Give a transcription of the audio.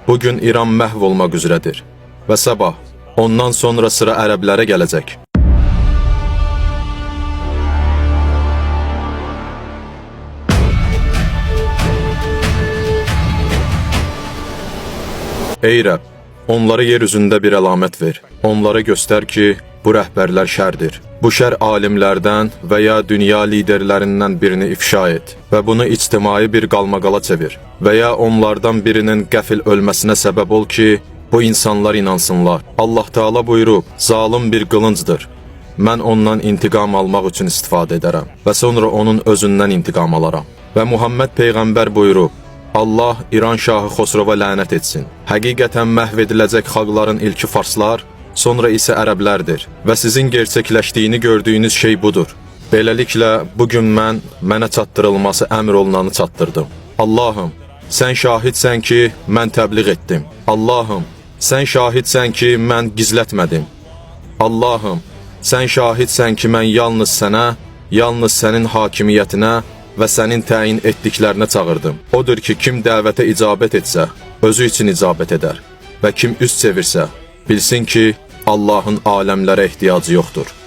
Bugün İran məhv olmaq üzrədir və sabah ondan sonra sıra ərəblərə gələcək. Ey Rəbb, onlara yer üzündə bir əlamət ver. Onlara göstər ki, bu rəhbərlər şərdir. Bu şər alimlərdən və ya dünya liderlərindən birini ifşa et və bunu ictimai bir qalmaqala çevir və ya onlardan birinin qəfil ölməsinə səbəb ol ki, bu insanlar inansınlar. Allah Teala buyurub, zalim bir qılıncdır. Mən ondan intiqam almaq üçün istifadə edərəm və sonra onun özündən intiqam alaram. Və Muhammed Peyğəmbər buyurub, Allah İran Şahı Xosrova lənət etsin. Həqiqətən məhv ediləcək xalqların ilki farslar, sonra isə ərəblərdir və sizin gerçəkləşdiyini gördüyünüz şey budur. Beləliklə, bugün mənə çatdırılması əmr olunanı çatdırdım. Allahım, sən şahidsən ki, mən təbliğ etdim. Allahım, sən şahidsən ki, mən gizlətmədim. Allahım, sən şahidsən ki, mən yalnız sənə, yalnız sənin hakimiyyətinə və sənin təyin etdiklərinə çağırdım. Odur ki, kim dəvətə icabət etsə, özü üçün icabət edər və kim üst çevirsə, bilsin ki, Allahın aləmlərə ehtiyacı yoxdur.